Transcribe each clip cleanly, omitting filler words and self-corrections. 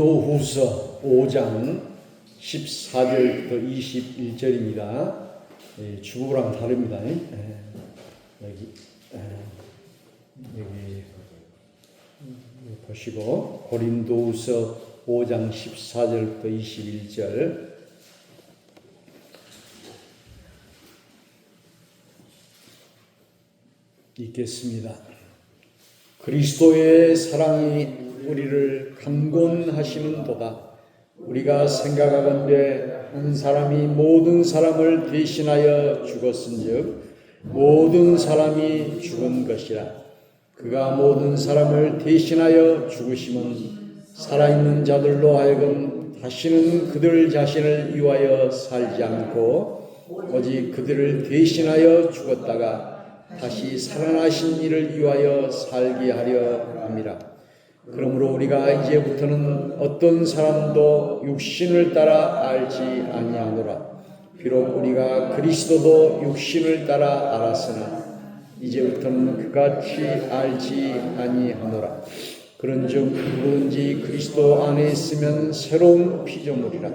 고린도후서 5장 14절부터 21절입니다. 주보랑 다릅니다. 여기 보시고 고린도후서 5장 14절부터 21절 읽겠습니다. 그리스도의 사랑이 우리를 강권하시는도다. 우리가 생각하건대 한 사람이 모든 사람을 대신하여 죽었은즉 모든 사람이 죽은 것이라. 그가 모든 사람을 대신하여 죽으심은 살아있는 자들로 하여금 다시는 그들 자신을 위하여 살지 않고 오직 그들을 대신하여 죽었다가 다시 살아나신 이를 위하여 살게 하려 함이라. 그러므로 우리가 이제부터는 어떤 사람도 육신을 따라 알지 아니하노라. 비록 우리가 그리스도도 육신을 따라 알았으나 이제부터는 그같이 알지 아니하노라. 그런즉 누구든지 그리스도 안에 있으면 새로운 피조물이라.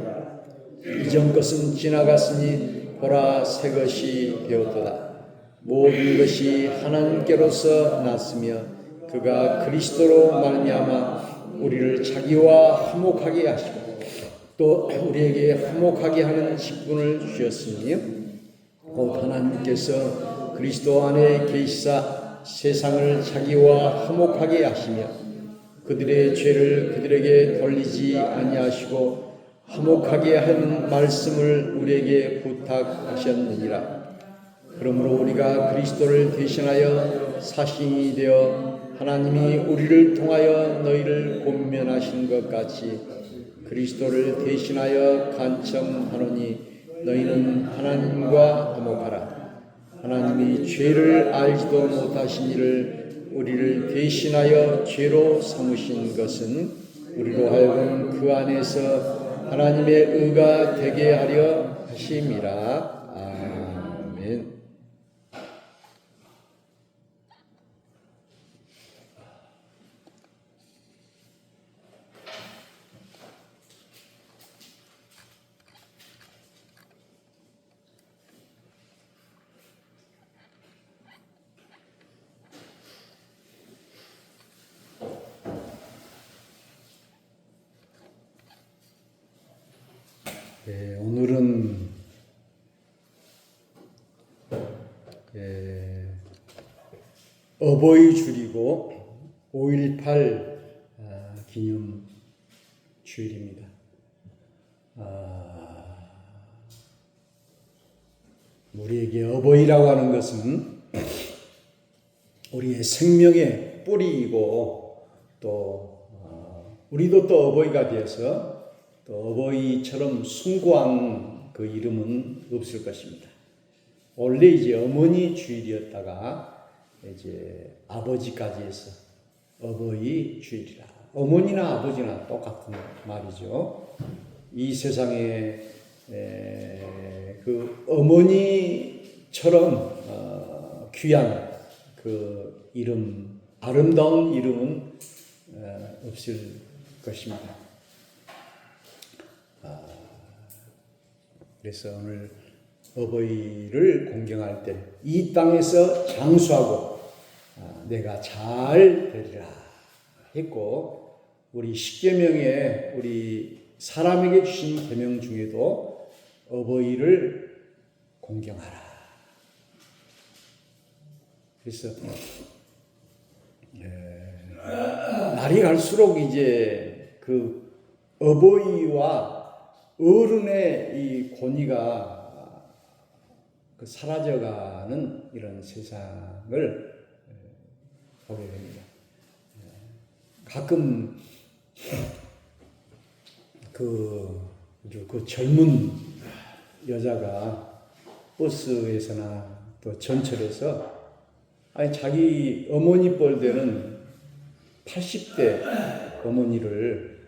이전 것은 지나갔으니 보라 새 것이 되었도다. 모든 것이 하나님께로서 났으며 그가 그리스도로 말미암아 우리를 자기와 화목하게 하시고 또 우리에게 화목하게 하는 직분을 주셨으니 곧 하나님께서 그리스도 안에 계시사 세상을 자기와 화목하게 하시며 그들의 죄를 그들에게 돌리지 아니하시고 화목하게 하는 말씀을 우리에게 부탁하셨느니라. 그러므로 우리가 그리스도를 대신하여 사신이 되어 하나님이 우리를 통하여 너희를 권면하신 것 같이 그리스도를 대신하여 간청하노니 너희는 하나님과 화목하라. 하나님이 죄를 알지도 못하신 이를 우리를 대신하여 죄로 삼으신 것은 우리로 하여금 그 안에서 하나님의 의가 되게 하려 하심이라. 아멘. 오늘은 어버이 주일이고 5.18 기념 주일입니다. 우리에게 어버이라고 하는 것은 우리의 생명의 뿌리이고 또 우리도 또 어버이가 되어서 또 어버이처럼 숭고한 그 이름은 없을 것입니다. 원래 이제 어머니 주일이었다가 이제 아버지까지 해서 어버이 주일이라. 어머니나 아버지나 똑같은 말이죠. 이 세상에 그 어머니처럼 귀한 그 이름, 아름다운 이름은 없을 것입니다. 그래서 오늘 어버이를 공경할 때 이 땅에서 장수하고 내가 잘 되리라 했고 우리 10계명에 우리 사람에게 주신 계명 중에도 어버이를 공경하라. 그래서 날이 갈수록 이제 그 어버이와 어른의 이 권위가 사라져가는 이런 세상을 보게 됩니다. 가끔 그 젊은 여자가 버스에서나 또 전철에서 자기 어머니 뻘되는 80대 어머니를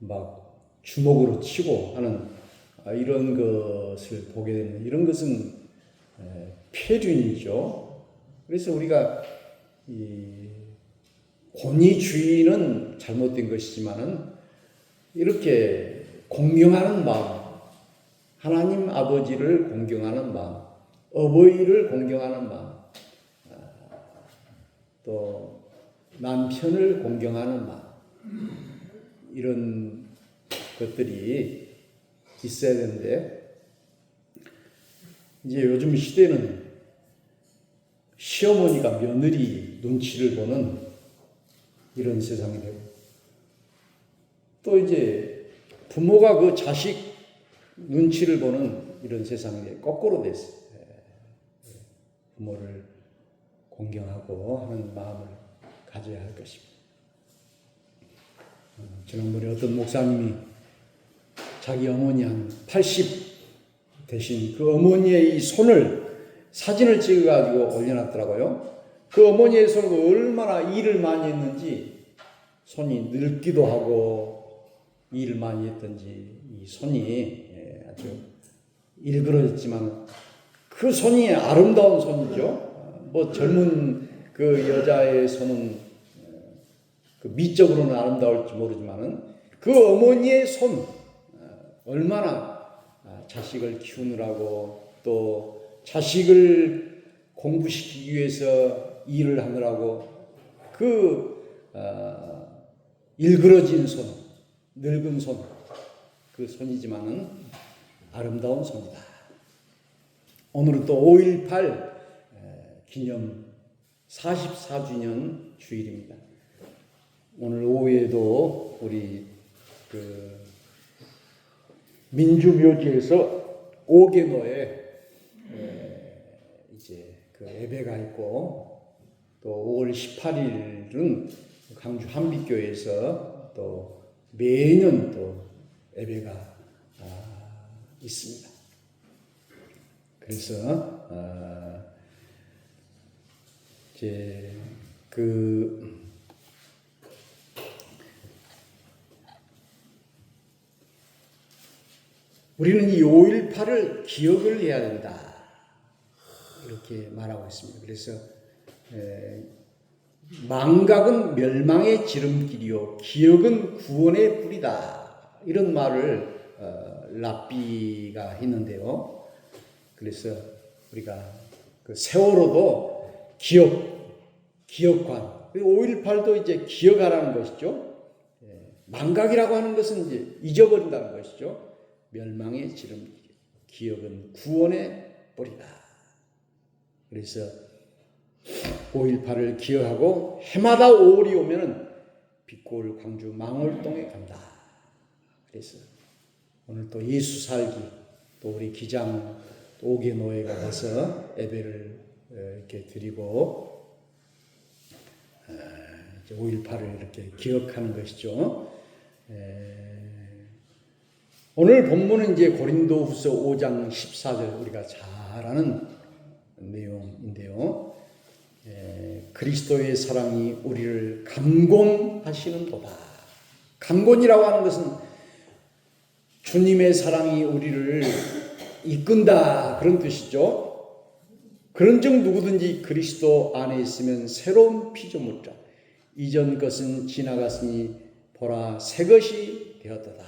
막 주먹으로 치고 하는 이런 것을 보게 되는 이런 것은 폐륜이죠. 그래서 우리가 이 권위주의는 잘못된 것이지만은 이렇게 공경하는 마음, 하나님 아버지를 공경하는 마음, 어버이를 공경하는 마음, 또 남편을 공경하는 마음, 이런 것들이 있어야 되는데, 이제 요즘 시대는 시어머니가 며느리 눈치를 보는 이런 세상이 되고, 또 이제 부모가 그 자식 눈치를 보는 이런 세상이 거꾸로 됐어요. 부모를 공경하고 하는 마음을 가져야 할 것입니다. 지난번에 어떤 목사님이 자기 어머니 한 80 되신 그 어머니의 이 손을 사진을 찍어가지고 올려놨더라고요. 그 어머니의 손은 얼마나 일을 많이 했는지, 손이 늙기도 하고 일을 많이 했던지 이 손이 아주 일그러졌지만 그 손이 아름다운 손이죠. 뭐 젊은 그 여자의 손은 그 미적으로는 아름다울지 모르지만은 그 어머니의 손, 얼마나 자식을 키우느라고 또 자식을 공부시키기 위해서 일을 하느라고 그 일그러진 손, 늙은 손, 그 손이지만은 아름다운 손이다. 오늘은 또 5.18 기념 44주년 주일입니다. 오늘 오후에도 우리 그 민주묘지에서 오개노에 이제 그 예배가 있고, 또 5월 18일은 강주 한빛교회에서 또 매년 또 예배가 있습니다. 그래서 이제 그 우리는 이 5.18을 기억을 해야 된다, 이렇게 말하고 있습니다. 그래서 망각은 멸망의 지름길이요 기억은 구원의 뿌리다, 이런 말을 랍비가 했는데요. 그래서 우리가 그 세월호도 기억관, 5.18도 이제 기억하라는 것이죠. 망각이라고 하는 것은 이제 잊어버린다는 것이죠. 멸망의 지름길, 기억은 구원의 뿌리다. 그래서 5.18을 기억하고 해마다 5월이 오면은 빛골 광주 망월동에 간다. 그래서 오늘 또 예수 살기, 또 우리 기장 또 오개노회가 가서 예배를 이렇게 드리고 5.18을 이렇게 기억하는 것이죠. 오늘 본문은 이제 고린도후서 5장 14절, 우리가 잘 아는 내용인데요. 그리스도의 사랑이 우리를 감곤하시는도다. 감곤이라고 하는 것은 주님의 사랑이 우리를 이끈다, 그런 뜻이죠. 그런즉 누구든지 그리스도 안에 있으면 새로운 피조물이라. 이전 것은 지나갔으니 보라 새 것이 되었도다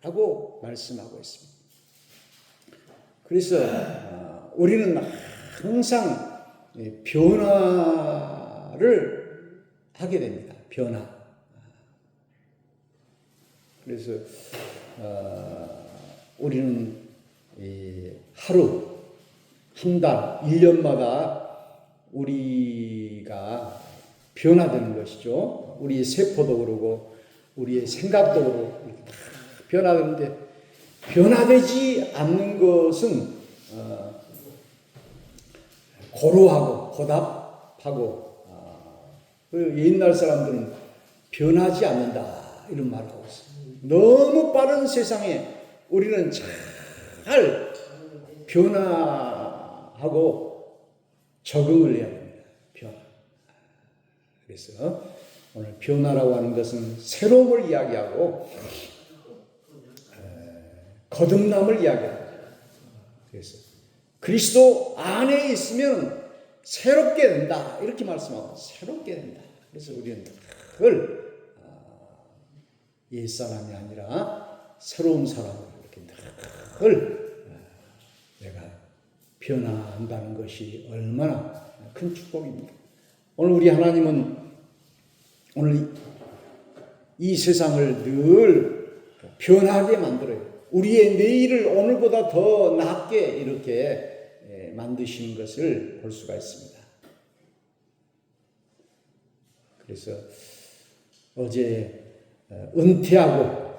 라고 말씀하고 있습니다. 그래서 우리는 항상 변화를 하게 됩니다. 변화. 그래서 우리는 하루, 한 달, 1년마다 우리가 변화되는 것이죠. 우리의 세포도 그러고 우리의 생각도 그러고 다 변화되는데, 변화되지 않는 것은 고루하고 고답하고, 옛날 사람들은 변하지 않는다, 이런 말을 하고 있어요. 너무 빠른 세상에 우리는 잘 변화하고 적응을 해야 됩니다. 변화. 그래서 오늘 변화라고 하는 것은 새로움을 이야기하고 거듭남을 이야기합니다. 그래서 그리스도 안에 있으면 새롭게 된다, 이렇게 말씀하고 새롭게 된다. 그래서 우리는 늘 옛사람이 아니라 새로운 사람으로 이렇게 늘 내가 변화한다는 것이 얼마나 큰 축복입니까? 오늘 우리 하나님은 오늘 이 세상을 늘 변하게 만들어요. 우리의 내일을 오늘보다 더 낫게 이렇게 만드시는 것을 볼 수가 있습니다. 그래서 어제 은퇴하고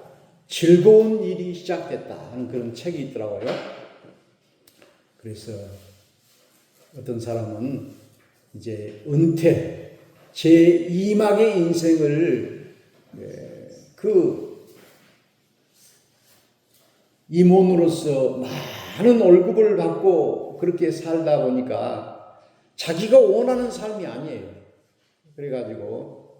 즐거운 일이 시작됐다 하는 그런 책이 있더라고요. 그래서 어떤 사람은 이제 은퇴, 제2막의 인생을 그 임원으로서 많은 월급을 받고 그렇게 살다 보니까 자기가 원하는 삶이 아니에요. 그래가지고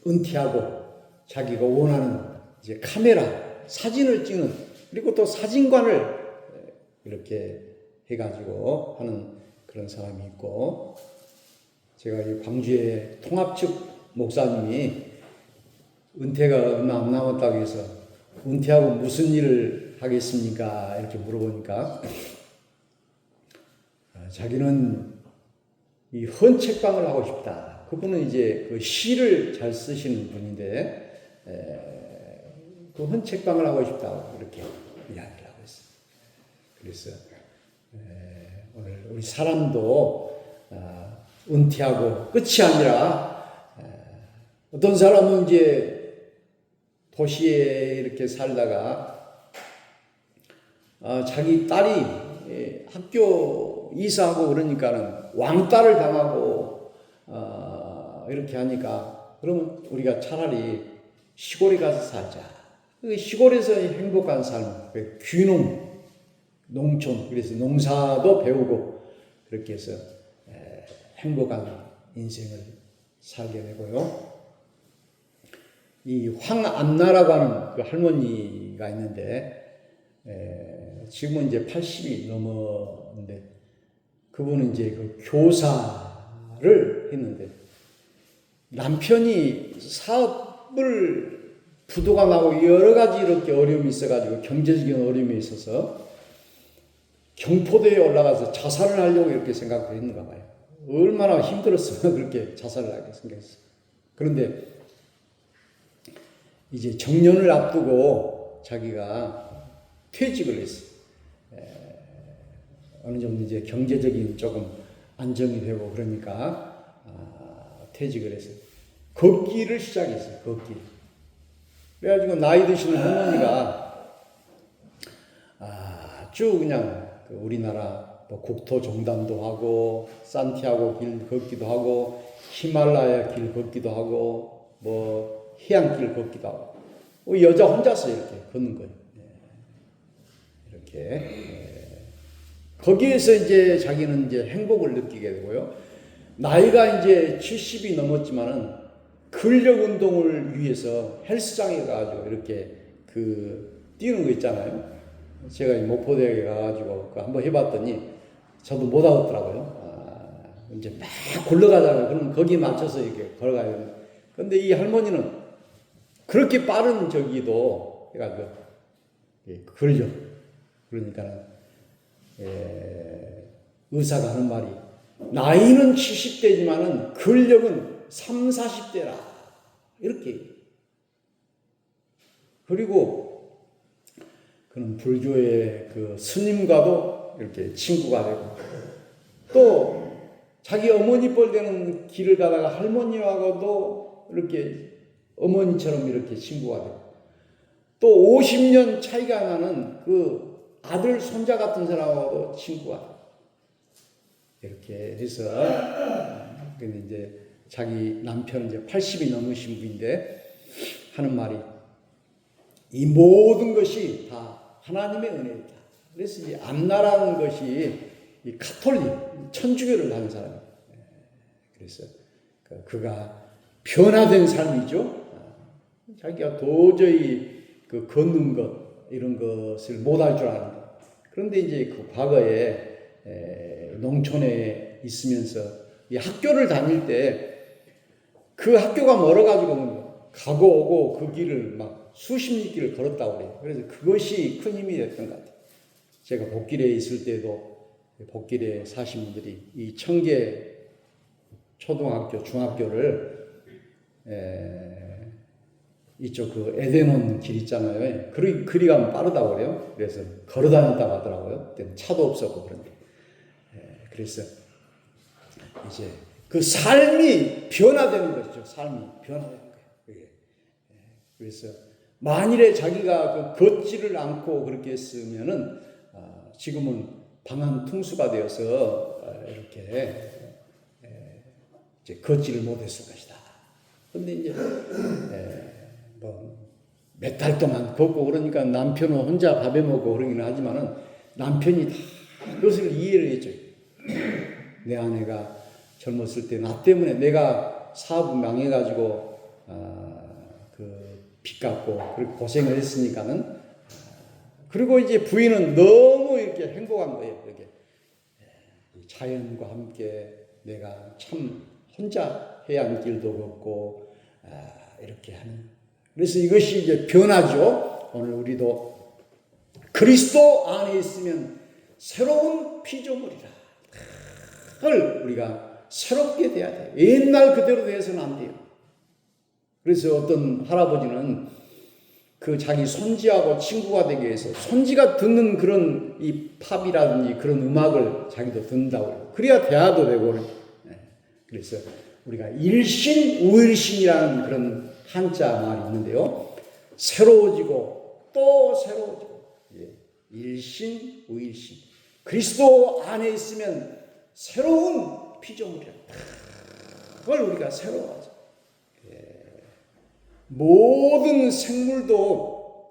은퇴하고 자기가 원하는 이제 카메라, 사진을 찍는, 그리고 또 사진관을 이렇게 해가지고 하는 그런 사람이 있고, 제가 이 광주의 통합측 목사님이 은퇴가 얼마 안 남았다고 해서 은퇴하고 무슨 일을 하겠습니까? 이렇게 물어보니까 자기는 이 헌책방을 하고 싶다. 그분은 이제 그 시를 잘 쓰시는 분인데 그 헌책방을 하고 싶다고 이렇게 이야기를 하고 있어요. 그래서 오늘 우리 사람도 은퇴하고 끝이 아니라 어떤 사람은 이제 도시에 이렇게 살다가 자기 딸이 학교 이사하고 그러니까는 왕따를 당하고 이렇게 하니까 그러면 우리가 차라리 시골에 가서 살자. 시골에서 행복한 삶, 귀농, 농촌, 그래서 농사도 배우고 그렇게 해서 행복한 인생을 살게 되고요. 이 황안나라고 하는 그 할머니가 있는데 지금은 이제 80이 넘었는데 그분은 이제 그 교사를 했는데 남편이 사업을 부도가 나고 여러 가지 이렇게 어려움이 있어가지고 경제적인 어려움이 있어서 경포대에 올라가서 자살을 하려고 이렇게 생각을 했는가 봐요. 얼마나 힘들었으면 그렇게 자살을 하게 생겼어요. 그런데 이제 정년을 앞두고 자기가 퇴직을 했어요. 어느 정도 이제 경제적인 조금 안정이 되고 그러니까 퇴직을 했어요. 걷기를 시작했어요. 걷기. 그래가지고 나이 드시는 할머니가 쭉 그냥 그 우리나라 뭐 국토 종단도 하고 산티아고 길 걷기도 하고 히말라야 길 걷기도 하고 뭐 해안길 걷기도 하고 여자 혼자서 이렇게 걷는 거예요. 이렇게 거기에서 이제 자기는 이제 행복을 느끼게 되고요. 나이가 이제 70이 넘었지만은 근력 운동을 위해서 헬스장에 가가지고 이렇게 그 뛰는 거 있잖아요. 제가 목포대학에 가가지고 한번 해봤더니 저도 못 하겠더라고요. 이제 막 굴러가잖아요. 그럼 거기에 맞춰서 이렇게 걸어가요. 근데 이 할머니는 그렇게 빠른 저기도 해가지고 근력. 그러니까 의사가 하는 말이 나이는 70대지만은 근력은 3, 40대라. 이렇게. 그리고 그는 불교의 그 스님과도 이렇게 친구가 되고 또 자기 어머니 뻘 되는 길을 가다가 할머니하고도 이렇게 어머니처럼 이렇게 친구가 되고 또 50년 차이가 나는 그 아들, 손자 같은 사람하고도 친구가 되고 이렇게 해서 근데 이제 자기 남편은 이제 80이 넘으신 분인데 하는 말이 이 모든 것이 다 하나님의 은혜이다. 그래서 이제 안나라는 것이 이 가톨릭 천주교를 하는 사람이에요. 그래서 그가 변화된 삶이죠. 자기가 도저히 그 걷는 것 이런 것을 못할 줄 아는 것. 그런데 이제 그 과거에 농촌에 있으면서 이 학교를 다닐 때 그 학교가 멀어가지고 가고 오고 그 길을 막 수십 리길을 걸었다고 그래요. 그래서 그것이 큰 힘이 됐던 것 같아요. 제가 복길에 있을 때도 복길에 사신 분들이 이 청계 초등학교, 중학교를 이쪽 그 에덴원 길 있잖아요. 그리 가면 빠르다고 그래요. 그래서 걸어 다녔다고 하더라고요. 그때는 차도 없었고 그런데. 그래서 이제 그 삶이 변화되는 것이죠. 삶이 변화되는 거예요. 그래서 만일에 자기가 그 걷지를 않고 그렇게 했으면은 지금은 방한 퉁수가 되어서 이렇게 이제 걷지를 못했을 것이다. 그런데 이제 뭐 몇 달 동안 걷고 그러니까 남편은 혼자 밥해 먹고 그러기는 하지만은 남편이 다 그것을 이해를 해줘요. 내 아내가 젊었을 때 나 때문에 내가 사업을 망해가지고 그 빚 갚고 그렇게 고생을 했으니까는 그리고 이제 부인은 너무 이렇게 행복한 거예요. 이렇게 자연과 함께 내가 참 혼자 해안 길도 걷고 이렇게 하는. 그래서 이것이 이제 변하죠. 오늘 우리도 그리스도 안에 있으면 새로운 피조물이라. 그걸 우리가 새롭게 돼야 돼요. 옛날 그대로 돼서는 안 돼요. 그래서 어떤 할아버지는 그 자기 손지하고 친구가 되기 위해서 손지가 듣는 그런 이 팝이라든지 그런 음악을 자기도 듣는다고 해요. 그래야 대화도 되고. 그래서 우리가 일신, 우일신이라는 그런 한자 말이 있는데요. 새로워지고 또 새로워지고. 일신, 우일신. 그리스도 안에 있으면 새로운 피조물이야. 그걸 우리가 새로워하죠. 모든 생물도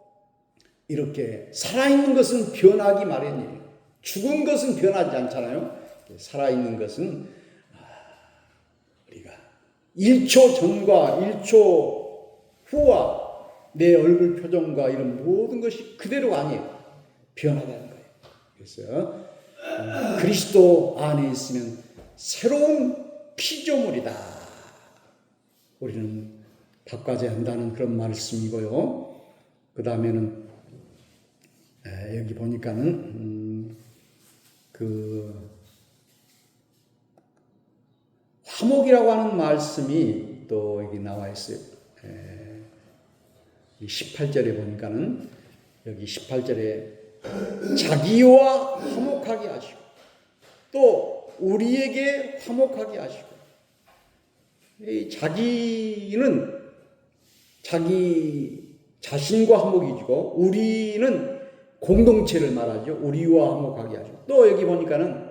이렇게 살아있는 것은 변하기 마련이에요. 죽은 것은 변하지 않잖아요. 살아있는 것은 우리가 1초 전과 1초 후와 내 얼굴 표정과 이런 모든 것이 그대로 아니에요. 변화되는 거예요. 그래서 그리스도 안에 있으면 새로운 피조물이다. 우리는 바꿔야 한다는 그런 말씀이고요. 그 다음에는 여기 보니까는 그 화목이라고 하는 말씀이 또 여기 나와 있어요. 18절에 보니까는 여기 18절에 자기와 화목하게 하시고 또 우리에게 화목하게 하시고 이 자기는 자기 자신과 화목이고 우리는 공동체를 말하죠. 우리와 화목하게 하시고 또 여기 보니까는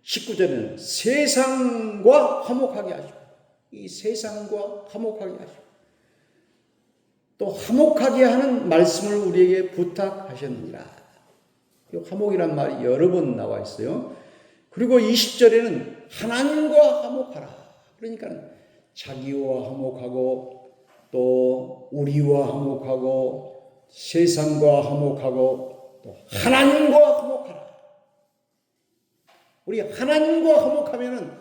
19절에는 세상과 화목하게 하시고 이 세상과 화목하게 하시고 또 화목하게 하는 말씀을 우리에게 부탁하셨느니라. 이 화목이란 말이 여러 번 나와 있어요. 그리고 20절에는 하나님과 화목하라. 그러니까 자기와 화목하고 또 우리와 화목하고 세상과 화목하고 또 하나님과 화목하라. 우리 하나님과 화목하면은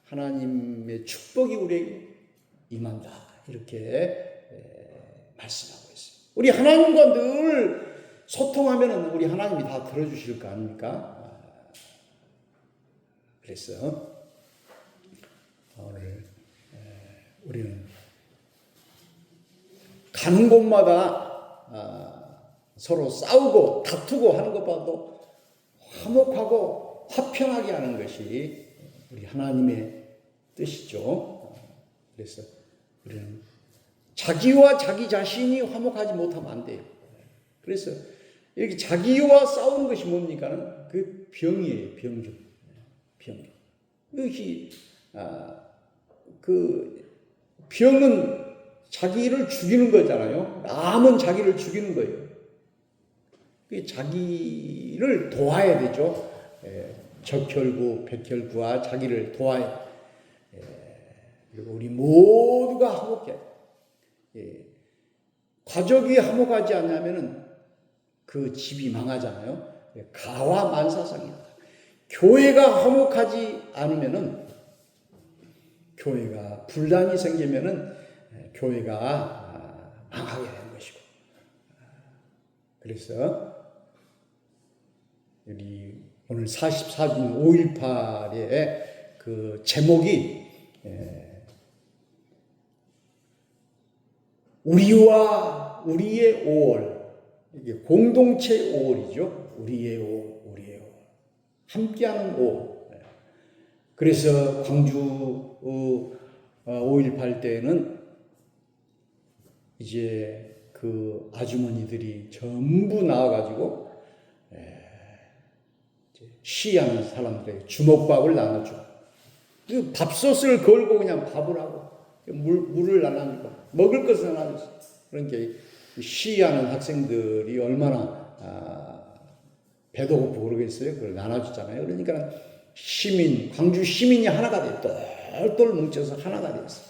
하나님의 축복이 우리에게 임한다. 이렇게 말씀하고 있어요. 우리 하나님과 늘 소통하면은 우리 하나님이 다 들어주실 거 아닙니까? 그래서 오늘 우리는 가는 곳마다 서로 싸우고 다투고 하는 것보다도 화목하고 화평하게 하는 것이 우리 하나님의 뜻이죠. 그래서 우리는 자기와 자기 자신이 화목하지 못하면 안 돼요. 그래서 이렇게 자기와 싸우는 것이 뭡니까? 그 병이에요. 병. 이것이 그 병은 자기를 죽이는 거잖아요. 암은 자기를 죽이는 거예요. 자기를 도와야 되죠. 적혈구, 백혈구와 자기를 도와야. 그리고 우리 모두가 화목해. 가족이 화목하지 않냐면은 그 집이 망하잖아요. 가화만사상이다. 교회가 화목하지 않으면은 교회가 분란이 생기면은 교회가 망하게 된 것이고, 그래서 여기 오늘 44중 5.18의 그 제목이 우리와 우리의 5월, 이게 공동체 5월이죠. 우리의 5월, 우리의 5월, 함께하는 5월. 그래서 광주 5.18 때는 이제 그 아주머니들이 전부 나와가지고 시위하는 사람들에게 주먹밥을 나눠줘. 그 밥솥을 걸고 그냥 밥을 하고 물을 나눠주고 먹을 것을 나눠줬어. 그러니까 시위하는 학생들이 얼마나 배도 고프고 그러겠어요. 그걸 나눠주잖아요. 그러니까 광주 시민이 하나가 돼. 똘똘 뭉쳐서 하나가 되었어.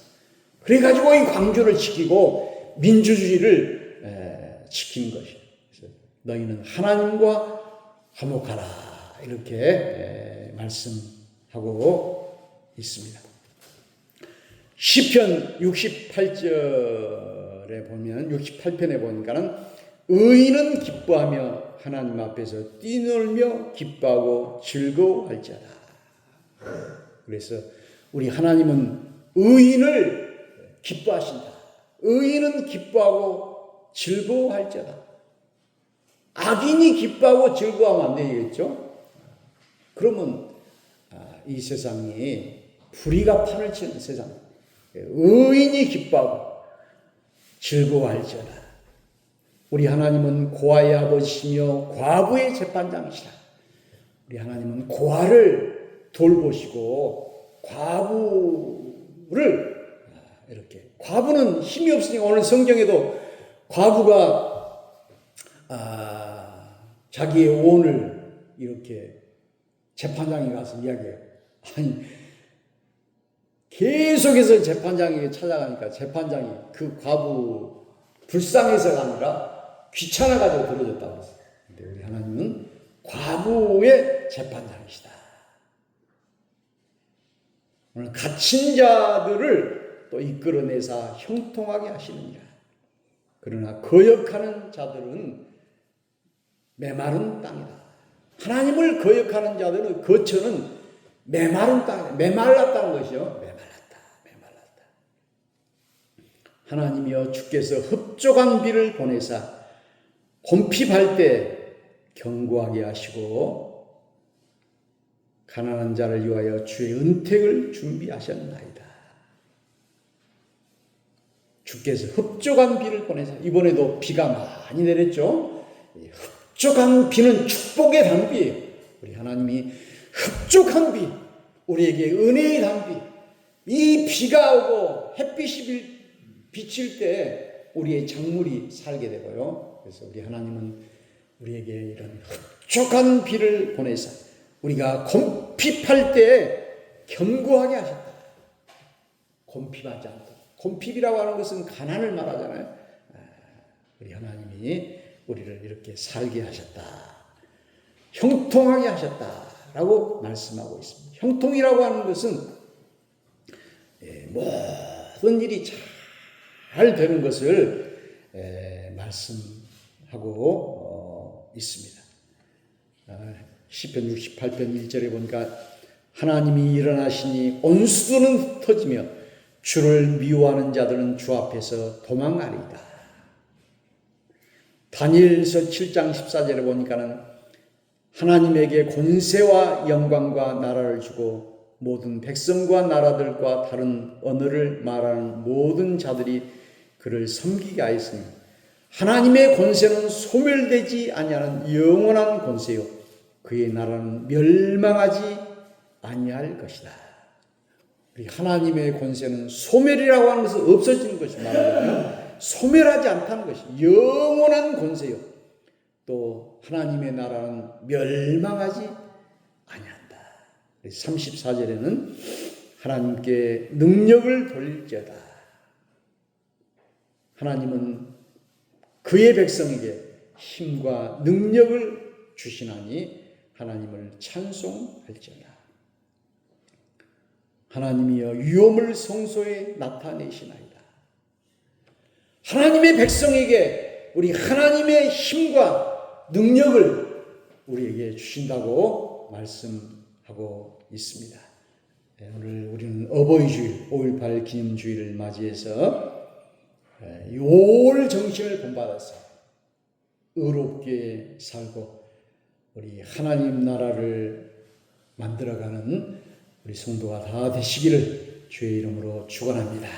그래가지고 이 광주를 지키고 민주주의를 지킨 것이에요. 그래서 너희는 하나님과 화목하라, 이렇게 말씀하고 있습니다. 시편 68절에 보면, 68편에 보니까는 의인은 기뻐하며 하나님 앞에서 뛰놀며 기뻐하고 즐거워할지어다. 그래서 우리 하나님은 의인을 기뻐하신다. 의인은 기뻐하고 즐거워할지어다. 악인이 기뻐하고 즐거워하면 안 되겠죠? 그러면 이 세상이 불의가 판을 치는 세상. 의인이 기뻐하고 즐거워할지어다. 우리 하나님은 고아의 아버지시며 과부의 재판장이시다. 우리 하나님은 고아를 돌보시고 과부를 이렇게, 과부는 힘이 없으니까 오늘 성경에도 과부가 자기의 오온을 이렇게 재판장에 가서 이야기해요. 아니, 계속해서 재판장에게 찾아가니까 재판장이 그 과부 불쌍해서가 아니라 귀찮아가지고 들어줬다고 했어요. 근데 우리 하나님은 과부의 재판장이시다. 오늘 갇힌 자들을 또 이끌어내사 형통하게 하시느니라. 그러나 거역하는 자들은 메마른 땅이다. 하나님을 거역하는 자들은 거처는 메마른 땅이다. 메말랐다는 것이요. 메말랐다. 하나님이여, 주께서 흡족한 비를 보내사 곰핍할 때 견고하게 하시고 가난한 자를 위하여 주의 은택을 준비하셨나이다. 주께서 흡족한 비를 보내사, 이번에도 비가 많이 내렸죠. 흡족한 비는 축복의 단비예요. 우리 하나님이 흡족한 비, 우리에게 은혜의 단비, 이 비가 오고 햇빛이 비칠 때 우리의 작물이 살게 되고요. 그래서 우리 하나님은 우리에게 이런 흡족한 비를 보내사 우리가 곰핍할 때 견고하게 하셨다. 곰핍하지 않고. 곰핍이라고 하는 것은 가난을 말하잖아요. 우리 하나님이 우리를 이렇게 살게 하셨다. 형통하게 하셨다라고 말씀하고 있습니다. 형통이라고 하는 것은 모든 일이 잘 되는 것을 말씀하고 있습니다. 시편 68편 1절에 보니까 하나님이 일어나시니 온수도는 흩어지며 주를 미워하는 자들은 주 앞에서 도망하리이다. 다니엘서 7장 14절에 보니까는 하나님에게 권세와 영광과 나라를 주고 모든 백성과 나라들과 다른 언어를 말하는 모든 자들이 그를 섬기게 하였으니 하나님의 권세는 소멸되지 아니하는 영원한 권세요 그의 나라는 멸망하지 아니할 것이다. 우리 하나님의 권세는 소멸이라고 하는 것은 없어지는 것이 말하자면 소멸하지 않다는 것이 영원한 권세요. 또 하나님의 나라는 멸망하지 아니한다. 34절에는 하나님께 능력을 돌릴지어다. 하나님은 그의 백성에게 힘과 능력을 주시나니 하나님을 찬송할지어다. 하나님이여 위엄을 성소에 나타내시나이다. 하나님의 백성에게 우리 하나님의 힘과 능력을 우리에게 주신다고 말씀하고 있습니다. 오늘 우리는 어버이 주일, 5.18 기념주일을 맞이해서 이 5월 정신을 본받아서 의롭게 살고 우리 하나님 나라를 만들어가는 우리 성도가 다 되시기를 주의 이름으로 축원합니다.